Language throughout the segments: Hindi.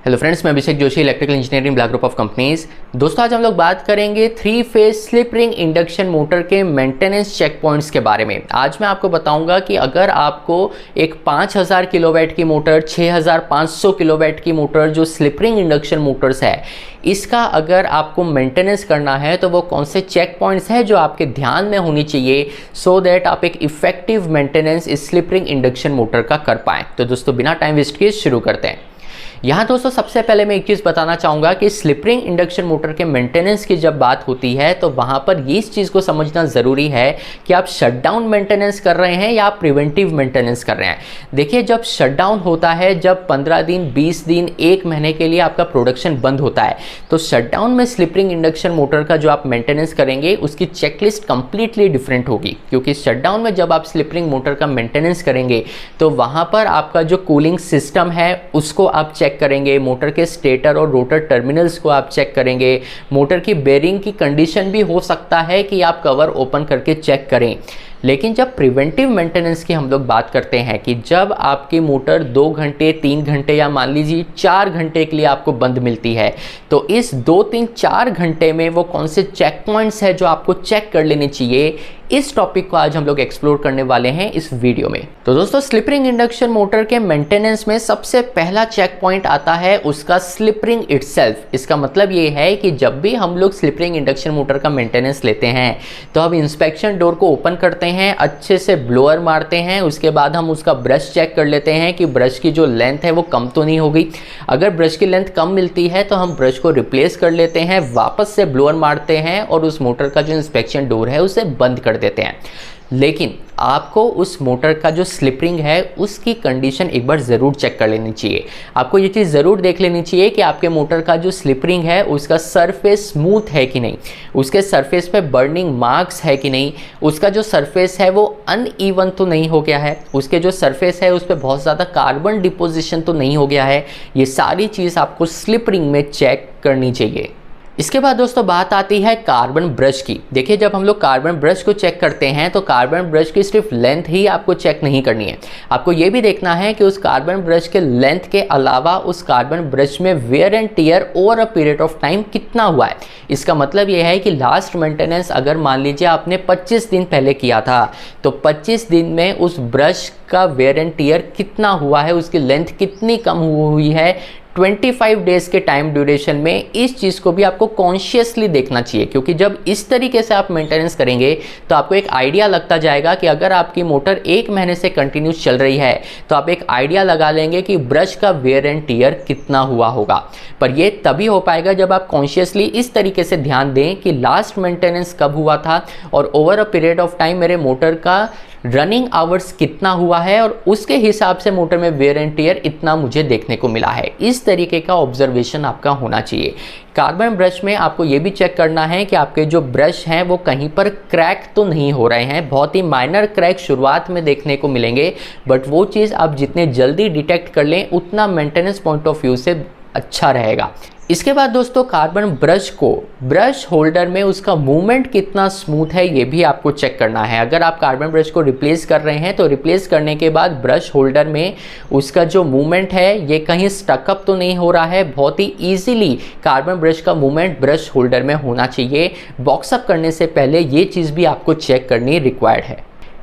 हेलो फ्रेंड्स, मैं Abhishek Joshi, electrical engineering Black Group of Companies. दोस्तों, आज हम लोग बात करेंगे 3 phase slip ring induction motor के मेंटेनेंस चेक पॉइंट्स के बारे में। आज मैं आपको बताऊंगा कि अगर आपको एक 5000 किलोवाट की मोटर, 6500 किलोवाट की मोटर जो स्लिप रिंग इंडक्शन मोटर्स है, इसका अगर आपको मेंटेनेंस करना है तो वो कौन से चेक पॉइंट्स हैं जो आपके ध्यान में होनी चाहिए सो दैट आप एक इफेक्टिव मेंटेनेंस इस स्लिप रिंग इंडक्शन मोटर का कर पाएँ। तो दोस्तों, बिना टाइम वेस्ट किए शुरू करते हैं। यहाँ दोस्तों सबसे पहले मैं एक चीज़ बताना चाहूँगा कि स्लिप रिंग इंडक्शन मोटर के मेंटेनेंस की जब बात होती है तो वहाँ पर ये इस चीज़ को समझना ज़रूरी है कि आप शटडाउन मेंटेनेंस कर रहे हैं या आप प्रिवेंटिव मेंटेनेंस कर रहे हैं। देखिए, जब शटडाउन होता है, जब 15 दिन, 20 दिन, 1 महीने के लिए आपका प्रोडक्शन बंद होता है, तो शटडाउन में स्लिप रिंग इंडक्शन मोटर का जो आप मेंटेनेंस करेंगे उसकी चेकलिस्ट कंप्लीटली डिफरेंट होगी। क्योंकि शटडाउन में जब आप स्लिप रिंग मोटर का मेंटेनेंस करेंगे तो वहाँ पर आपका जो कूलिंग सिस्टम है उसको आप चेक करेंगे, मोटर के स्टेटर और रोटर टर्मिनल्स को आप चेक करेंगे, मोटर की बेरिंग की कंडीशन भी हो सकता है कि आप कवर ओपन करके चेक करें। लेकिन जब प्रिवेंटिव मेंटेनेंस की हम लोग बात करते हैं कि जब आपकी मोटर 2 घंटे, 3 घंटे या मान लीजिए 4 घंटे के लिए आपको बंद मिलती है, तो इस 2, 3, 4 घंटे में वो कौन से चेक पॉइंट्स है जो आपको चेक कर लेने चाहिए, इस टॉपिक को आज हम लोग एक्सप्लोर करने वाले हैं इस वीडियो में। तो दोस्तों, स्लिप रिंग इंडक्शन मोटर के मेंटेनेंस में सबसे पहला चेक पॉइंट आता है उसका स्लिप रिंग इटसेल्फ। इसका मतलब ये है कि जब भी हम लोग स्लिप रिंग इंडक्शन मोटर का मेंटेनेंस लेते हैं तो हम इंस्पेक्शन डोर को ओपन करते हैं, अच्छे से ब्लोअर मारते हैं, उसके बाद हम उसका ब्रश चेक कर लेते हैं कि ब्रश की जो लेंथ है वो कम तो नहीं हो गई। अगर ब्रश की लेंथ कम मिलती है तो हम ब्रश को रिप्लेस कर लेते हैं, वापस से ब्लोअर मारते हैं और उस मोटर का जो इंस्पेक्शन डोर है उसे बंद कर देते हैं। लेकिन आपको उस मोटर का जो स्लिप रिंग है उसकी कंडीशन एक बार ज़रूर चेक कर लेनी चाहिए। आपको ये चीज़ ज़रूर देख लेनी चाहिए कि आपके मोटर का जो स्लिप रिंग है उसका सरफेस स्मूथ है कि नहीं, उसके सरफेस पे बर्निंग मार्क्स है कि नहीं, उसका जो सरफेस है वो अनइवन तो नहीं हो गया है, उसके जो सरफेस है उस पर बहुत ज़्यादा कार्बन डिपोजिशन तो नहीं हो गया है। ये सारी चीज़ आपको स्लिप रिंग में चेक करनी चाहिए। इसके बाद दोस्तों बात आती है कार्बन ब्रश की। देखिए, जब हम लोग कार्बन ब्रश को चेक करते हैं तो कार्बन ब्रश की सिर्फ लेंथ ही आपको चेक नहीं करनी है, आपको ये भी देखना है कि उस कार्बन ब्रश के लेंथ के अलावा उस कार्बन ब्रश में wear and tear over a period of time कितना हुआ है। इसका मतलब ये है कि लास्ट मेंटेनेंस अगर मान लीजिए आपने 25 दिन पहले किया था तो 25 दिन में उस ब्रश का वेयर एंड टियर कितना हुआ है, उसकी लेंथ कितनी कम हुई है 25 डेज के टाइम ड्यूरेशन में। इस चीज़ को भी आपको कॉन्शियसली देखना चाहिए, क्योंकि जब इस तरीके से आप मेंटेनेंस करेंगे तो आपको एक आइडिया लगता जाएगा कि अगर आपकी मोटर 1 महीने से कंटिन्यूस चल रही है तो आप एक आइडिया लगा लेंगे कि ब्रश का वेयर एंड टियर कितना हुआ होगा। पर ये तभी हो पाएगा जब आप कॉन्शियसली इस तरीके से ध्यान दें कि लास्ट मेंटेनेंस कब हुआ था और over a period of time मेरे मोटर का रनिंग आवर्स कितना हुआ है और उसके हिसाब से मोटर में वेयर एंड टियर इतना मुझे देखने को मिला है। इस तरीके का ऑब्जर्वेशन आपका होना चाहिए। कार्बन ब्रश में आपको ये भी चेक करना है कि आपके जो ब्रश हैं वो कहीं पर क्रैक तो नहीं हो रहे हैं। बहुत ही माइनर क्रैक शुरुआत में देखने को मिलेंगे, बट वो चीज़ आप जितने जल्दी डिटेक्ट कर लें उतना मेंटेनेंस पॉइंट ऑफ व्यू से अच्छा रहेगा। इसके बाद दोस्तों, कार्बन ब्रश को ब्रश होल्डर में उसका मूवमेंट कितना स्मूथ है ये भी आपको चेक करना है। अगर आप कार्बन ब्रश को रिप्लेस कर रहे हैं तो रिप्लेस करने के बाद ब्रश होल्डर में उसका जो मूवमेंट है ये कहीं स्टकअप तो नहीं हो रहा है। बहुत ही ईजिली कार्बन ब्रश का मूवमेंट ब्रश होल्डर में होना चाहिए। बॉक्सअप करने से पहले ये चीज़ भी आपको चेक करनी रिक्वायर्ड है।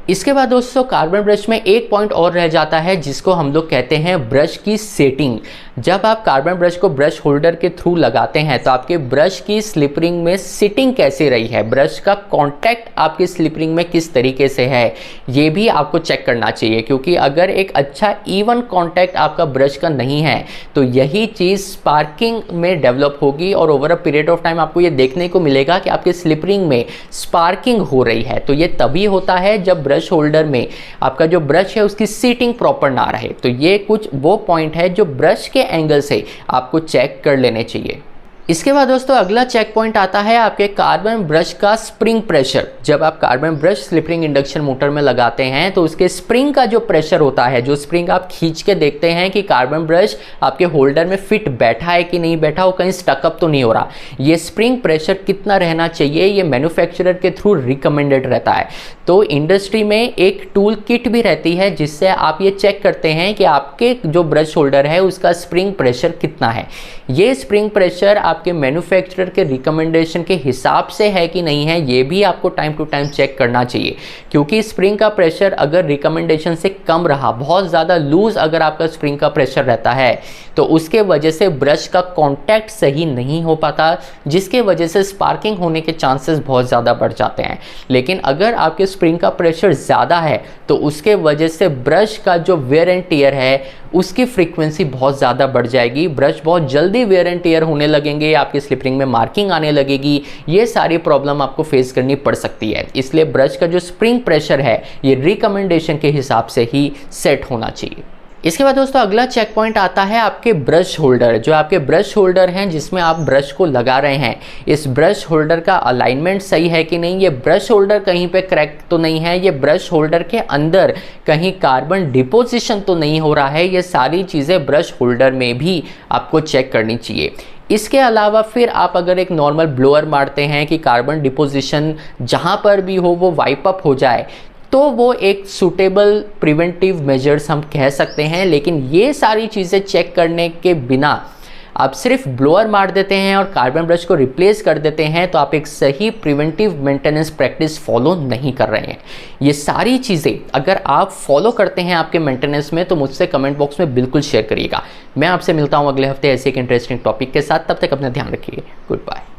इसके बाद दोस्तों, कार्बन ब्रश में एक पॉइंट और रह जाता है जिसको हम लोग कहते हैं ब्रश की सेटिंग। जब आप कार्बन ब्रश को ब्रश होल्डर के थ्रू लगाते हैं तो आपके ब्रश की स्लिप रिंग में सिटिंग कैसे रही है, ब्रश का कांटेक्ट आपकी स्लिप रिंग में किस तरीके से है, ये भी आपको चेक करना चाहिए। क्योंकि अगर एक अच्छा इवन कांटेक्ट आपका ब्रश का नहीं है तो यही चीज़ स्पार्किंग में डेवलप होगी और over a period of time आपको ये देखने को मिलेगा कि आपके स्लिप रिंग में स्पार्किंग हो रही है। तो ये तभी होता है जब ब्रश होल्डर में आपका जो ब्रश है उसकी सीटिंग प्रॉपर ना रहे। तो ये कुछ वो पॉइंट है जो ब्रश के एंगल से आपको चेक कर लेने चाहिए। इसके बाद दोस्तों अगला चेक पॉइंट आता है आपके कार्बन ब्रश का स्प्रिंग प्रेशर। जब आप carbon brush slip ring induction motor में लगाते हैं तो उसके स्प्रिंग का जो प्रेशर होता है, जो स्प्रिंग आप खींच के देखते हैं कि कार्बन ब्रश आपके होल्डर में फिट बैठा है कि नहीं बैठा, वो कहीं स्टकअप तो नहीं हो रहा, ये स्प्रिंग प्रेशर कितना रहना चाहिए, ये मैन्युफैक्चरर के थ्रू रिकमेंडेड रहता है। तो इंडस्ट्री में एक टूल किट भी रहती है जिससे आप ये चेक करते हैं कि आपके जो ब्रश होल्डर है उसका स्प्रिंग प्रेशर कितना है। ये स्प्रिंग प्रेशर आपके मैन्युफैक्चरर के रिकमेंडेशन के हिसाब से है कि नहीं है, ये भी आपको टाइम टू टाइम चेक करना चाहिए। क्योंकि स्प्रिंग का प्रेशर अगर रिकमेंडेशन से कम रहा, बहुत ज़्यादा लूज अगर आपका स्प्रिंग का प्रेशर रहता है तो उसके वजह से ब्रश का कॉन्टैक्ट सही नहीं हो पाता, जिसके वजह से स्पार्किंग होने के चांसेस बहुत ज़्यादा बढ़ जाते हैं। लेकिन अगर आपके स्प्रिंग का प्रेशर ज़्यादा है तो उसके वजह से ब्रश का जो वेयर एंड टियर है उसकी फ्रीक्वेंसी बहुत ज़्यादा बढ़ जाएगी, ब्रश बहुत जल्दी वेयर एंड टियर होने लगेंगे, आपकी स्लिप रिंग में मार्किंग आने लगेगी, ये सारी प्रॉब्लम आपको फेस करनी पड़ सकती है। इसलिए ब्रश का जो स्प्रिंग प्रेशर है ये रिकमेंडेशन के हिसाब से ही सेट होना चाहिए। इसके बाद दोस्तों अगला चेक पॉइंट आता है आपके ब्रश होल्डर। जो आपके ब्रश होल्डर हैं जिसमें आप ब्रश को लगा रहे हैं, इस ब्रश होल्डर का अलाइनमेंट सही है कि नहीं, ये ब्रश होल्डर कहीं पे क्रैक तो नहीं है, ये ब्रश होल्डर के अंदर कहीं कार्बन डिपोजिशन तो नहीं हो रहा है, ये सारी चीज़ें ब्रश होल्डर में भी आपको चेक करनी चाहिए। इसके अलावा फिर आप अगर एक नॉर्मल ब्लोअर मारते हैं कि कार्बन डिपोजिशन जहाँ पर भी हो वो वाइप अप हो जाए, तो वो एक सूटेबल प्रिवेंटिव मेजर्स हम कह सकते हैं। लेकिन ये सारी चीज़ें चेक करने के बिना आप सिर्फ ब्लोअर मार देते हैं और कार्बन ब्रश को रिप्लेस कर देते हैं तो आप एक सही प्रिवेंटिव मेंटेनेंस प्रैक्टिस फॉलो नहीं कर रहे हैं। ये सारी चीज़ें अगर आप फॉलो करते हैं आपके मेंटेनेंस में तो मुझसे कमेंट बॉक्स में बिल्कुल शेयर करिएगा। मैं आपसे मिलता हूँ अगले हफ्ते ऐसे एक इंटरेस्टिंग टॉपिक के साथ, तब तक अपना ध्यान रखिए। Good bye.